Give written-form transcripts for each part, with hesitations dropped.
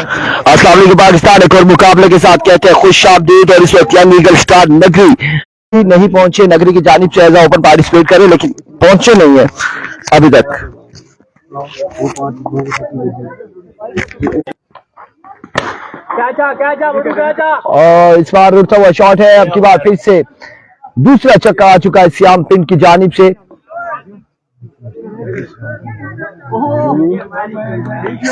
अस्सलाम वालेकुम पाकिस्तान एक और मुकाबले के साथ कहते हैं खुश आमदीद। और इस वक्त यंग ईगल स्टार नगरी नहीं पहुंचे, नगरी की जानिब से एज ओपन पार्टिसिपेट करे लेकिन पहुंचे नहीं है अभी तक। और इस बार उड़ता हुआ शॉट है, अब की बार फिर से दूसरा छक्का आ चुका है श्याम पिंड की जानिब से।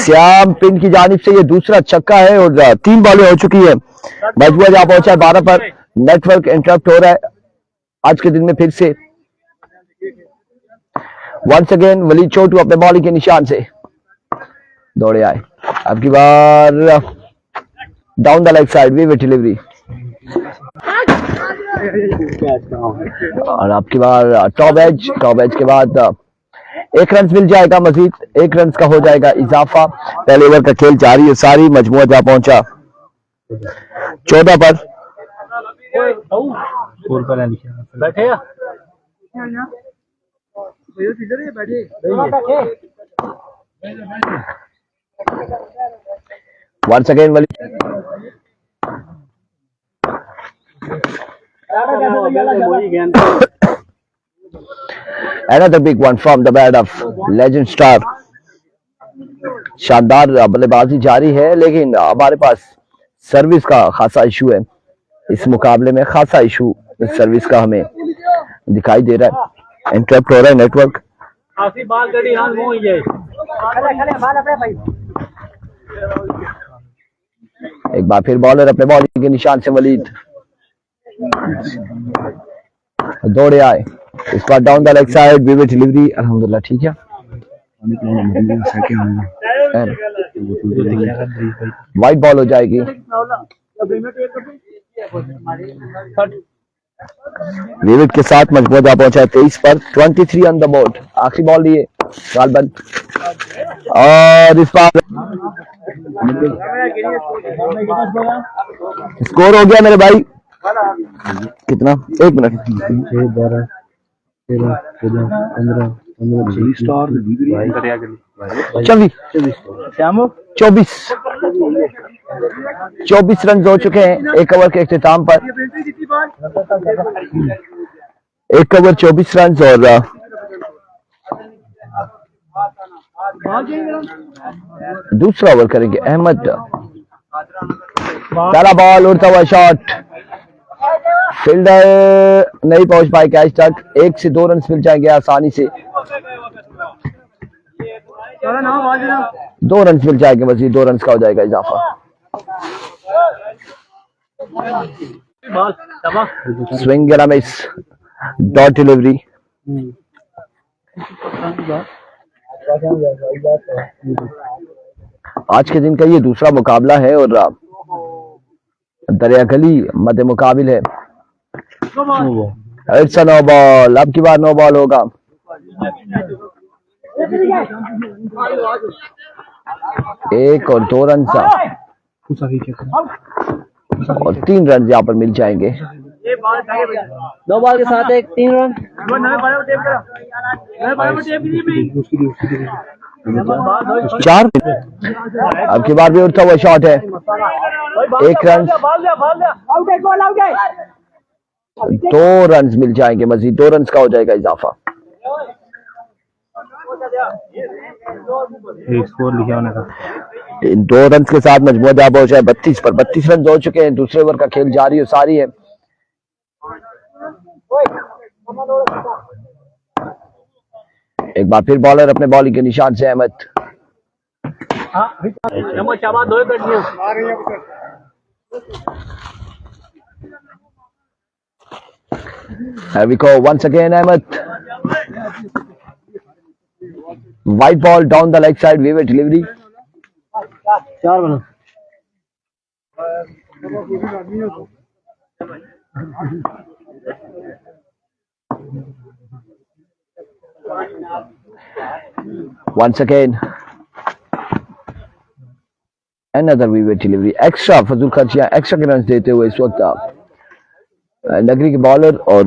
श्याम पिंड की जानिब से ये दूसरा छक्का है और 3 बॉलें हो चुकी है। मजबूर जहां पहुंचा है 12 पर। नेटवर्क इंटरप्ट हो रहा है आज के दिन में फिर से। वंस अगेन वलीद छोटू अपने बॉलिंग के निशान से दौड़े आए। अब की बार डाउन द लेग साइड वे डिलीवरी और आपकी बार टॉप एज के बाद 1 रन मिल जाएगा, मजीद 1 रन का हो जाएगा इजाफा। पहले ओवर का खेल जारी है, सारी मजमुआ जहां पहुंचा 14 पर। Once again Another big one from the bat of legend star। शानदार बल्लेबाजी जारी है लेकिन हमारे पास सर्विस का खासा इशू है। इस मुकाबले में खासा इशू सर्विस का हमें दिखाई दे रहा है। इंटरप्ट हो रहा है नेटवर्क। एक बार फिर बॉलर अपने बॉलिंग के निशान से वलीद दौड़े आए। इस बार down the leg side vivid delivery अल्हम्दुलिल्लाह ठीक है। वाइड बॉल हो जाएगी। विविड के साथ मजबूत पहुंचा है 23 पर। 23 ऑन द बोर्ड। आखिरी बॉल लिए साल बंद और इस बार स्कोर हो गया मेरे भाई कितना 1 मिनट 24 रन हो चुके हैं 1 ओवर के इख्तिताम पर। 1 ओवर 24 रन और दूसरा ओवर करेंगे अहमद। पहला बॉल उड़ता हुआ शॉट, फील्डर नहीं पहुंच पाए कैच तक। 1 से 2 रन मिल जाएंगे आसानी से। 2 रन मिल जाएंगे, मजीद 2 रन का हो जाएगा इजाफा। Swing Ramesh dot delivery. आज के दिन का ये दूसरा मुकाबला है और दरिया गली मद मुकाबिल है। It's a no ball. अब की बार नो बॉल होगा। 1 और 2 रन और 3 रन यहाँ पर मिल जाएंगे। 2 बॉल के साथ 3 रन। 4। अब की बार भी उठता हुआ शॉट है। 1 रन 2 रन मिल जाएंगे, मजीद 2 रन का हो जाएगा इजाफा। इन 2 रन के साथ मजमूआ जहां पहुंचा है 32 पर। 32 रन हो चुके हैं। दूसरे ओवर का खेल जारी और सारी है। एक बार फिर बॉलर अपने बॉलिंग के निशान से Ahmad. Here we go once again Ahmed. White ball down the leg side, wave delivery. 4 बना। Once again another wave delivery. Extra फजूल खर्चियां एक्स्ट्रा के रन देते हुए इस वक्त नगरी के बॉलर और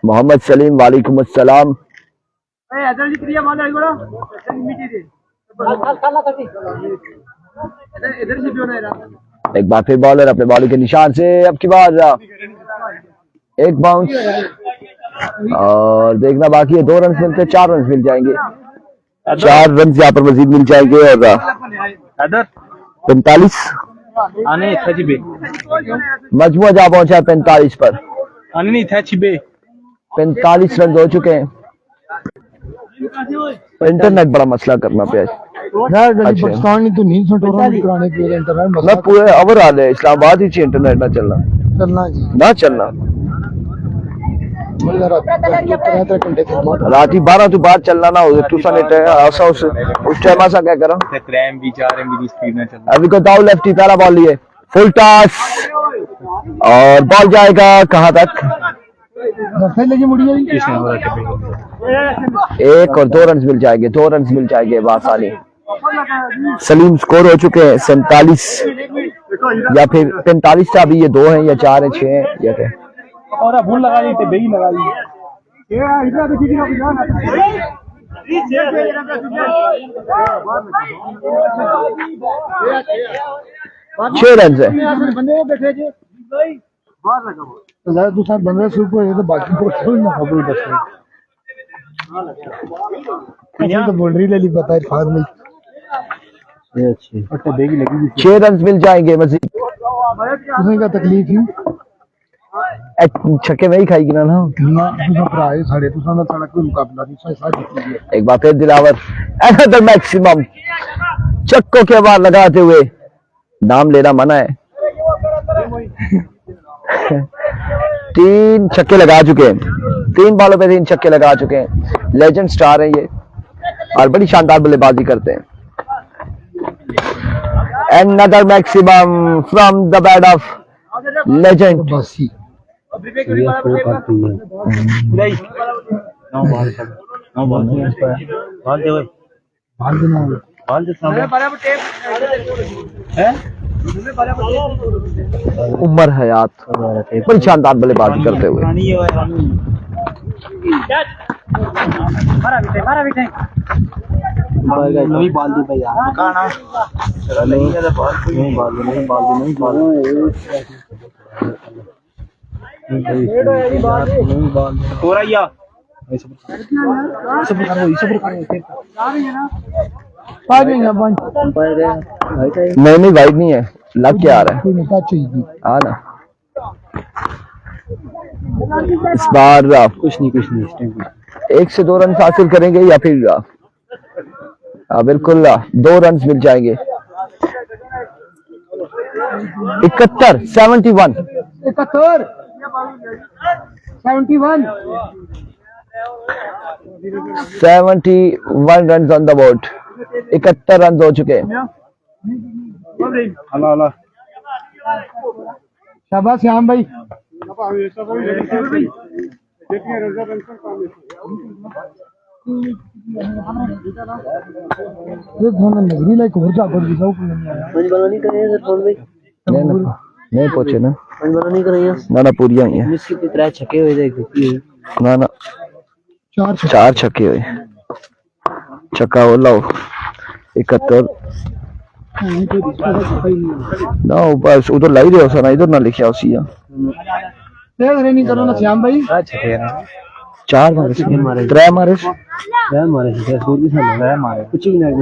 मोहम्मद सलीम वालेकुम अस्सलाम। एक बार फिर बॉलर अपने बॉलिंग के निशान से अब की बार एक बाउंस और देखना बाकी है। 2 रन मिलते, 4 रन मिल जाएंगे, 4 रन यहाँ पर मजीद मिल जाएंगे और 45 मजमूआ जहाँ पहुंचा है 45 पर। 45 रन हो चुके हैं। इंटरनेट बड़ा मसला करना पे पाकिस्तान तो नहीं कराने के इंटरनेट ना पूरे ओवर आ रहे इस्लामाबाद ही इंटरनेट ना चलना चलना जी ना चलना रात 12 तो बाद चलना ना हो तुसा ने ऐसा उस टाइम ऐसा क्या करा क्रैम भी 4 MB की स्पीड में चलना। अभी को दाऊ लेफ्टी पहला बॉल लिए फुल टॉस और बॉल जाएगा कहां तक? एक और 2 रन मिल जाएंगे, 2 रन मिल जाएंगे बासानी। सलीम स्कोर हो चुके हैं 47 या फिर 45 था, अभी ये 2 हैं या 4 हैं 6 हैं या क्या? और भूल लगा ली थे बेगी लगा ली 6 रन है। दूसरा बंदा सुपर है तो बाकी को छोड़ ना खबर बस तो बोल रही ले पता है फार्म ये अच्छी अच्छा बेगी लगी 6 रन मिल जाएंगे मजीद। उसने का तकलीफ ही छक्के में ही खाएगी ना दूसरा भरा है साढ़े दूसरा ना सारा कोई मुकाबला नहीं सारी सारी जीती है। एक बार फिर दिलावर अनदर मैक्सिमम चक्कों के बार लगाते हुए, नाम लेना मना है। 3 छक्के लगा चुके हैं, 3 बॉलों पे 3 छक्के लगा चुके हैं। लेजेंड स्टार है ये और बड़ी शानदार बल्लेबाजी करते हैं। Another maximum from the bat of legend. बसी उमर हयात बड़ी शानदार बल्लेबाजी करते हुए। नहीं बाल दी भैया नहीं वाइड नहीं है, लग क्या आ रहा है हाँ ना। इस बार कुछ नहीं 1 से 2 रन हासिल करेंगे या फिर बिल्कुल 2 रन मिल जाएंगे। 71 71 run on the board. 71 run हो चुके हैं। शाबाश श्याम भाई नगरी लाइक हो जा कर जाओ नहीं करेंगे सर फोन भाई नहीं पहुंचे ना नहीं करेंगे ना पूरी आई है मिस की तरह छक्के हुए देखती है ना 4 छक्के हुए छक्का वो लाओ 71 ना बस उधर लाई रहे हो ना इधर ना लिखा उसी नहीं करो ना श्याम भाई 4 मारे 3 मारे कुछ भी नहीं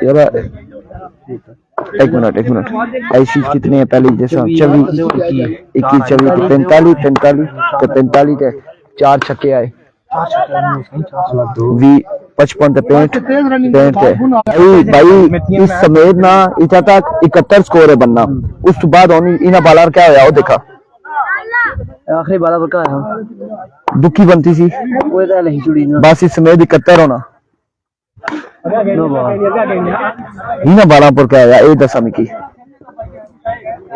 यार एक मिनट ऐसी कितने हैं पहले जैसा 24 21 24 45 तो 45 के 4 छक्के आए 55 भाई इस समेत ना इतना तक 71 स्कोर है बनना। उस बाद इन बालर क्या होया वो देखा आखिरी बाला पर का है दुखी बनती सी वो तो नहीं जुड़ी ना बस इस समेत 71 होना नो बाल इना बालापुर क्या होया ए दसा मिकी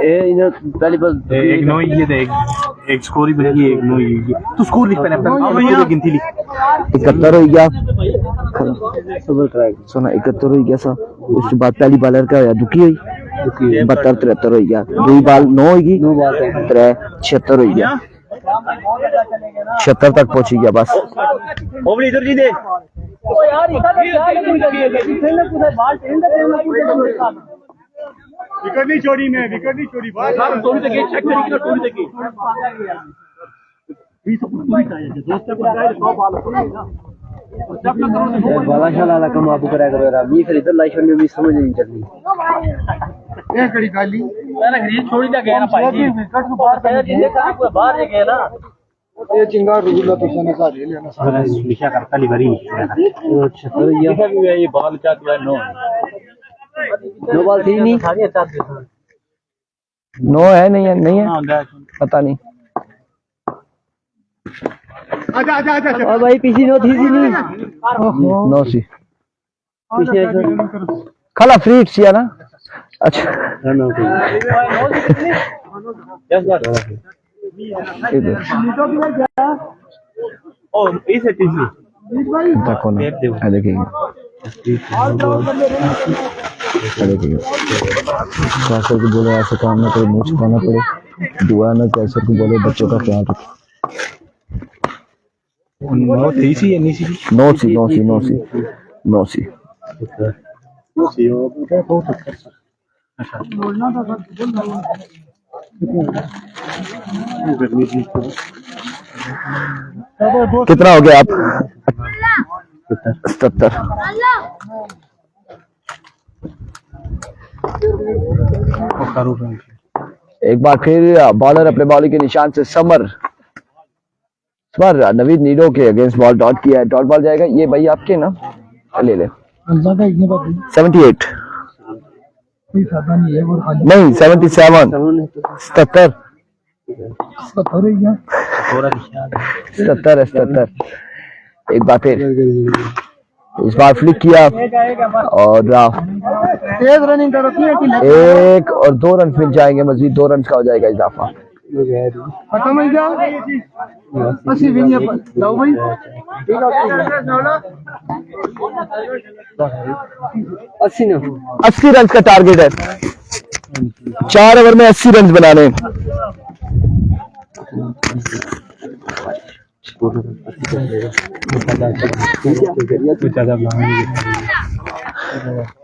ए इधर पहली बार एक नो ये देख एक स्कोर ही बची एक नो ये तू स्कोर लिख पहले अपना ये गिनती लिख 71 हो गया सबर कराएगा सुना 71 हो गया सा। उसके बाद पहली बॉलर का होया दुखी हुई 72 73 हो गया, दूसरी बाल 9 होगी 3 76 हो गया 76 तक पहुंची गया बस। ओवली इधर जी दे विकेट नहीं छोड़ी मैं, विकेट नहीं छोड़ी बात थोड़ी तक चेक करी कि थोड़ी तक 20 पूरी चाहिए दोस्त को गाइड 100 बॉल वाला शाला कम आपको करा करो यार ये फिर इधर लाइफ में भी समझ नहीं चलनी ये कड़ी गाली मैंने ग्रीन छोड़ी था गया ना भाई विकेट को बाहर कर जिसने कहा कोई बाहर ले गया ना ये चिंगार रुला तो सने का ले लेना सारा लिखा करता लिवरी अच्छा तो ये बॉल क्या दिया नो नो बॉल थी नहीं नो है नहीं है नहीं है पता नहीं। आजा आजा आजा और भाई पीछे नो थी नहीं नो सी पीछे खाला फ्री हिट सिया ना अच्छा नो इधर ओ इसे तीसरी देखो ना देखिए देखिए कैसर को बोले ऐसे काम ना करे मुंह छुपाना पड़े दुआ ना कैसर को बोले बच्चों का ख्याल रखे। नो तीसरी है नीसी नो सी नो सी नो सी नो सी कितना हो गया आप 77। एक बार फिर बॉलर अपने बॉलिंग के निशान से समर नवीद नीडो के अगेंस्ट बॉल डॉट किया है। डॉट बॉल जाएगा ये भाई आपके ना ले ले 78 नहीं 77 77 77 एक बार फिर इस बार फ्लिक किया और तेज रनिंग करो 1 और 2 रन मिल जाएंगे मजीद 2 रन का हो जाएगा इजाफा। खत्म हो गया 80 भी नहीं जाओ भाई 80 रन का टारगेट है 4 ओवर में 80 रन बनाने।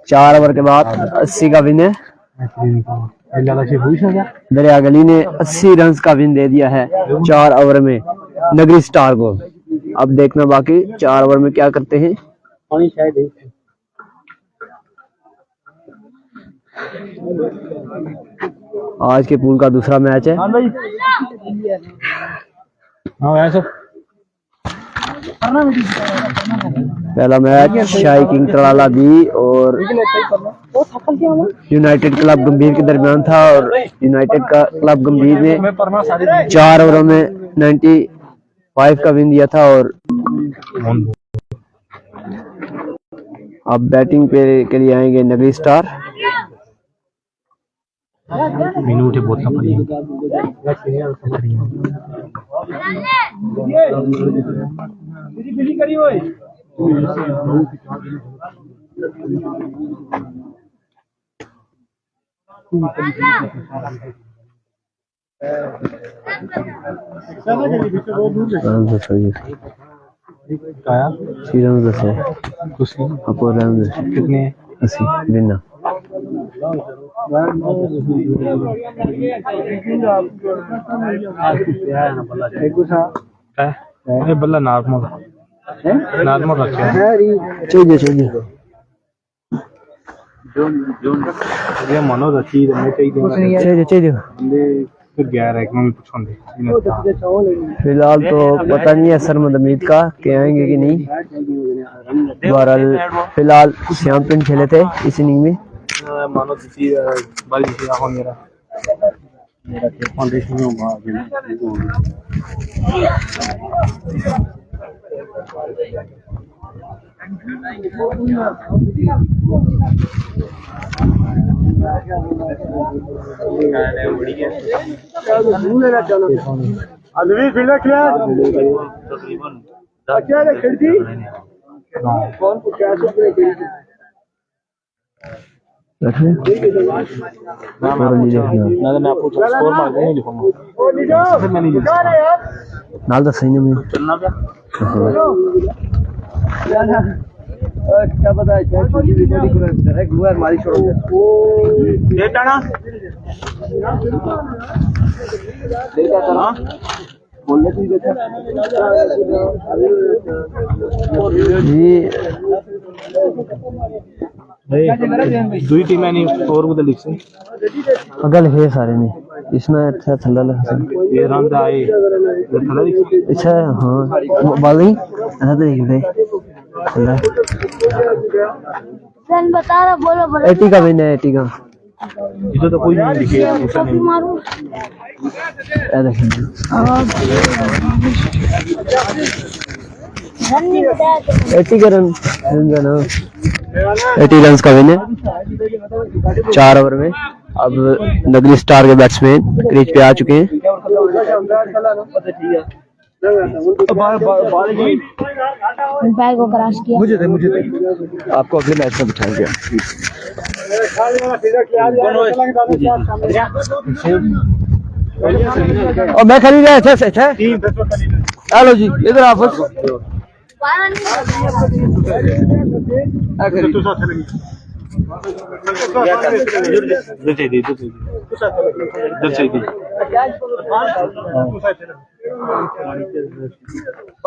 चार ओवर के बाद 80 का विन है। दरिया गली ने 80 रन का विन दे दिया है 4 ओवर में नगरी स्टार को। अब देखना बाकी 4 ओवर में क्या करते हैं। आज के पूल का दूसरा मैच है। पहला मैच शाही किंग तड़ाला बी और यूनाइटेड क्लब गंभीर के दरमियान था और यूनाइटेड का क्लब गंभीर ने 4 ओवरों में 95 का विन दिया था। और अब बैटिंग पे के लिए आएंगे नगरी स्टार। मिनट बहुत पड़ी कितने 80 बिना बल्ला नॉर्मल रखे चाहिए ये मनोज अच्छी चाहिए। फिर गया है फिलहाल तो पता नहीं है सरमद अमीद का के आएंगे कि नहीं। बहरहाल फिलहाल श्याम पिंड खेले थे इस इनिंग में। मानो किसी बल मेरा फाउंडेशन में मैं आपको स्कोर मार नहीं लिखूंगा। नाल दस नहीं मैं चलना क्या क्या पता है डायरेक्ट हुआ हमारी छोड़ डेट आना हाँ बोलने की जी दुई टीम नहीं और को लिख से अगल है सारे ने इसमें अच्छा थल्ला लगा ये रंग आए थोड़ा लिख अच्छा हाँ बाली ऐसा तो लिख दे थल्ला बता रहा बोलो बोलो 80 का भी नहीं 80 का इधर तो कोई नहीं लिखे ऐसा नहीं मारो ये देखिए रन नहीं बताया तो 80 का रन ना 80 रन का विन है 4 ओवर में। अब नगरी स्टार के बैट्समैन क्रीज पे आ चुके हैं। बैग को क्रॉस किया मुझे दे आपको अगले मैच में बिठाएंगे। और मैं खरीद रहा अच्छा हेलो जी इधर आप इधर चाहिए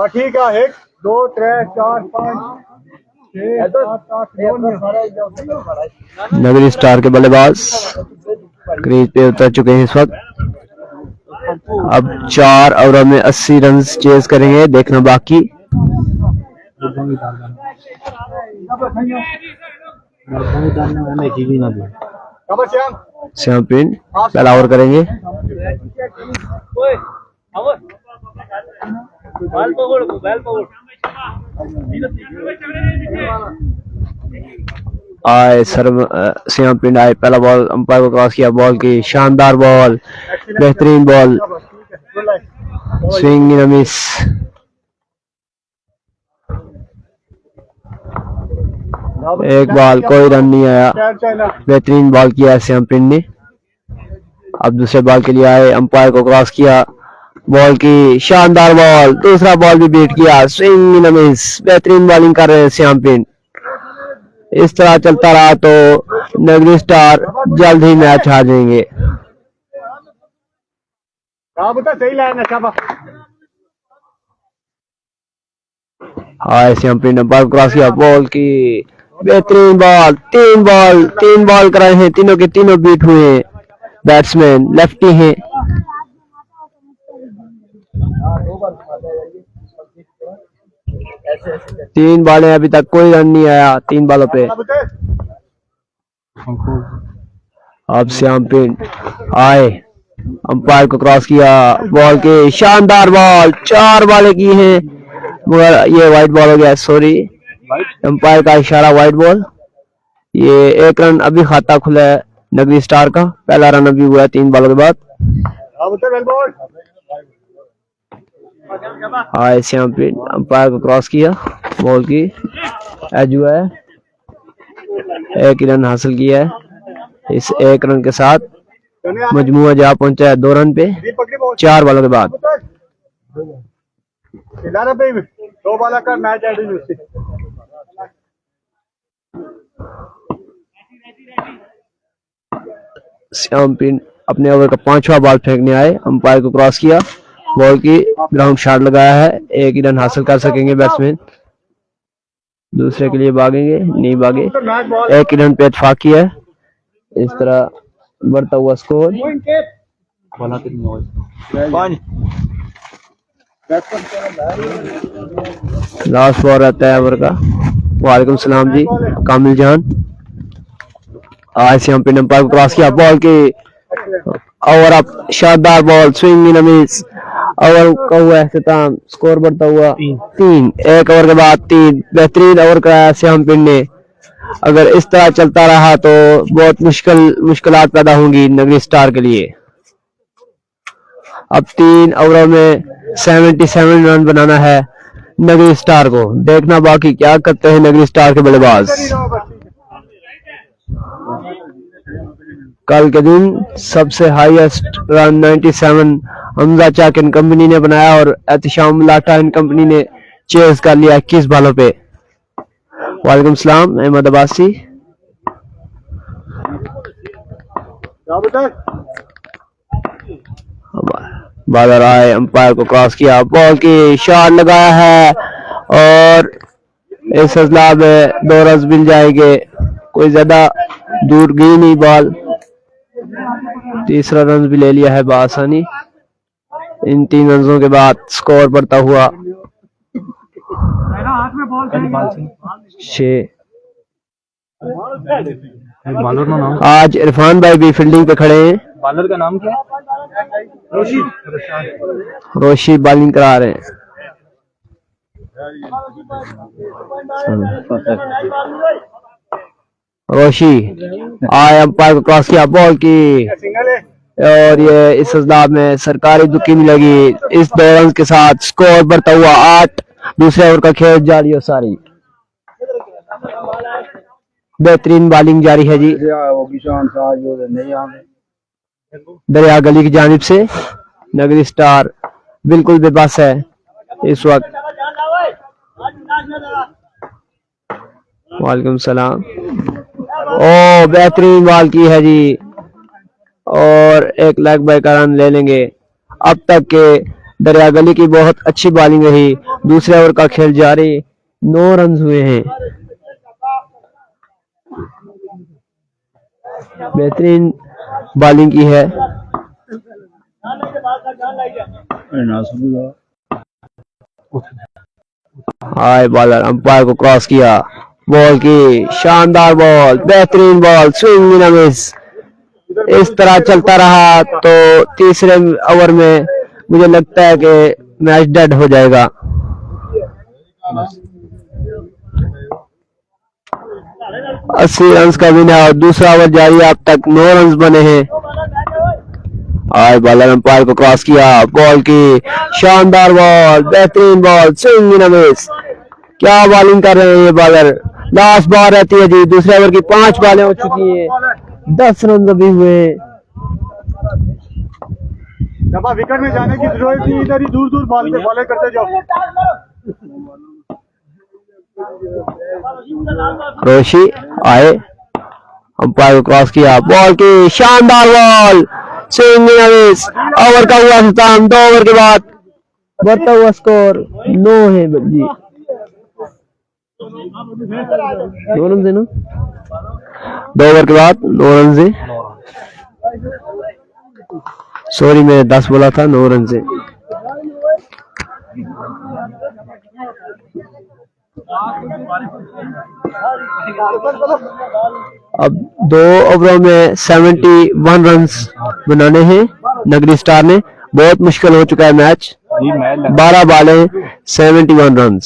ठीक है 1 2 3 4 5 नगरी स्टार के बल्लेबाज क्रीज पे उतर चुके हैं इस वक्त। अब 4 ओवर में 80 रन चेज करेंगे, देखना बाकी। श्याम पिंड पहला ओवर करेंगे। आए श्याम पिंड आए, पहला बॉल अंपायर को क्रॉस किया, बॉल की शानदार बॉल, बेहतरीन बॉल, स्विंग इन मिस। एक बॉल, कोई रन नहीं आया, बेहतरीन बॉल किया है श्याम पिंड ने। अब दूसरे बॉल के लिए आए, अंपायर को क्रॉस किया, बॉल की शानदार बॉल, दूसरा बॉल भी बीट किया, स्विंग इन मिस, बेहतरीन बॉलिंग कर रहे हैं श्याम पिंड। इस तरह चलता रहा तो नगरी स्टार जल्द ही मैच हार जाएंगे। श्याम पिंड अंपायर क्रॉस किया, बॉल की बेहतरीन बॉल, तीन बॉल कराए हैं, तीनों के तीनों बीट हुए हैं। बैट्समैन लेफ्टी हैं। तीन बॉलें, अभी तक कोई रन नहीं आया 3 बॉलों पे। अब श्याम पिंड आए, अंपायर को क्रॉस किया, बॉल के शानदार बॉल, 4 बॉलें की हैं, मगर ये वाइड बॉल हो गया, सॉरी, अंपायर का इशारा वाइड बॉल। ये 1 रन अभी खाता खुला है नगरी स्टार का, पहला रन अभी हुआ है 3 बॉलों के बाद। आए श्याम पिंड, अंपायर को क्रॉस किया, बॉल की एज हुआ है, 1 रन हासिल किया है। इस 1 रन के साथ मजमुआ जहाँ पहुंचा है 2 रन पे 4 बॉलों के बाद। 2 बॉल का मैच एडिंग। श्याम पिंड अपने ओवर का 5वां बॉल फेंकने आए, अंपायर को क्रॉस किया, बॉल की ग्राउंड शॉट लगाया है, 1 रन हासिल कर सकेंगे बैट्समैन। दूसरे के लिए भागेंगे, नहीं भागे, 1 रन पे इत्तेफाक किया है। इस तरह बढ़ता हुआ स्कोर। लास्ट बॉल रहता है ओवर का। वालेकुम सलाम जी कामिल जान। आज श्याम पिंड अंपायर को क्रॉस किया, बॉल की ओवर अप, शानदार ball, swing in miss, over का हुआ अख्ताम, स्कोर बढ़ता हुआ 3, 1 ओवर के बाद 3, बेहतरीन ओवर कराया श्याम पिंड ने। अगर इस तरह चलता रहा तो बहुत मुश्किलात पैदा होंगी नगरी स्टार के लिए। अब 3 ओवरों में 77 रन बनाना है नगरी स्टार को, देखना बाकी क्या करते हैं नगरी स्टार के बल्लेबाज। कल के दिन सबसे हाईएस्ट रन 97 हमजा चाक एंड कंपनी ने बनाया और एहतिशाम लाटा एंड कंपनी ने चेस कर लिया 21 बालों पे। वालेकुम सलाम, अहमद अब्बासी। बादर आए, अंपायर को क्रॉस किया, बॉल की शॉट लगाया है और इस हजला में 2 रन मिल जाएंगे। कोई ज्यादा दूर गई नहीं बॉल, तीसरा रन भी ले लिया है बआसानी। इन 3 रनों के बाद स्कोर बढ़ता हुआ 6। बालर का नाम, आज इरफान भाई भी फील्डिंग पे खड़े हैं। बालर का नाम क्या? रोशी बॉलिंग करा रहे हैं। रोशी आए, अंपायर को क्रॉस किया, बॉल की और ये इस हजला में सरकारी दुकी नहीं लगी। इस 2 रन के साथ स्कोर बढ़ता हुआ 8। दूसरे ओवर का खेल जारी और सारी बेहतरीन बॉलिंग जारी है जी दरिया गली की जानिब से। नगरी स्टार बिल्कुल बेबस है इस वक्त। वालेकुम सलाम। ओ बेहतरीन बॉल की है जी और एक लेग बाय का रन ले लेंगे। अब तक के दरिया गली की बहुत अच्छी बॉलिंग रही। दूसरे ओवर का खेल जारी, 9 रन हुए हैं। बेहतरीन बॉलिंग की है। हाय बॉलर, अंपायर को क्रॉस किया, बॉल की शानदार बॉल, बेहतरीन बॉल, स्विंग इन मिस। इस तरह चलता रहा तो तीसरे ओवर में मुझे लगता है कि मैच डेड हो जाएगा। 80 रन का विनर। दूसरा ओवर जारी, अब तक 9 रन बने हैं। आए बॉलर, अंपायर को क्रॉस किया, बॉल की शानदार बॉल, बेहतरीन बॉल, स्विंग इन मिस। क्या बॉलिंग कर रहे हैं ये बॉलर। लास्ट बॉल रहती है जी। दूसरे ओवर की 5 बॉलें हो चुकी हैं, 10 रन अभी हुए। विकेट में जाने की जरूरत नहीं, इधर ही दूर दूर बॉल पे बॉलिंग करते जाओ। रोशी आए, अंपायर को क्रॉस किया, बॉल की शानदार ball, swing in miss. Over का हुआ खत्म। 2 ओवर के बाद बढ़ता हुआ स्कोर 9 है जी। 2 रन से ना, 2 ओवर के बाद 9 रन से। सॉरी, मैंने 10 बोला था, 9 रन से। अब 2 ओवरों में 71 रन बनाने हैं नगरी स्टार ने। बहुत मुश्किल हो चुका है मैच। 12 बॉलें 71 रन।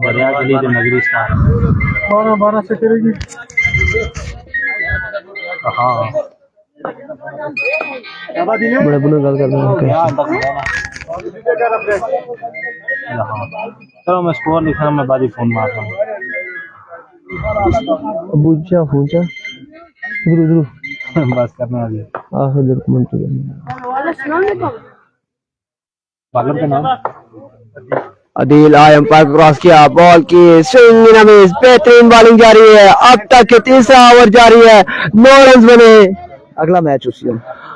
दरिया गली जो नगरी स्टार 12 से करेगी। हाँ बड़े बुने गल कर रहे हैं। चलो मैं स्कोर लिखा, मैं बाद ही फोन मार रहा हूँ। बूझा फूचा गुरु बस करना है। आखिर कमेंट बालर का नाम, अदील आए, अंपायर को क्रॉस किया, बॉल की स्विंग इन मिस। बेहतरीन बॉलिंग जारी है। अब तक के तीसरा ओवर जारी है, 9 रन बने। अगला मैच उसी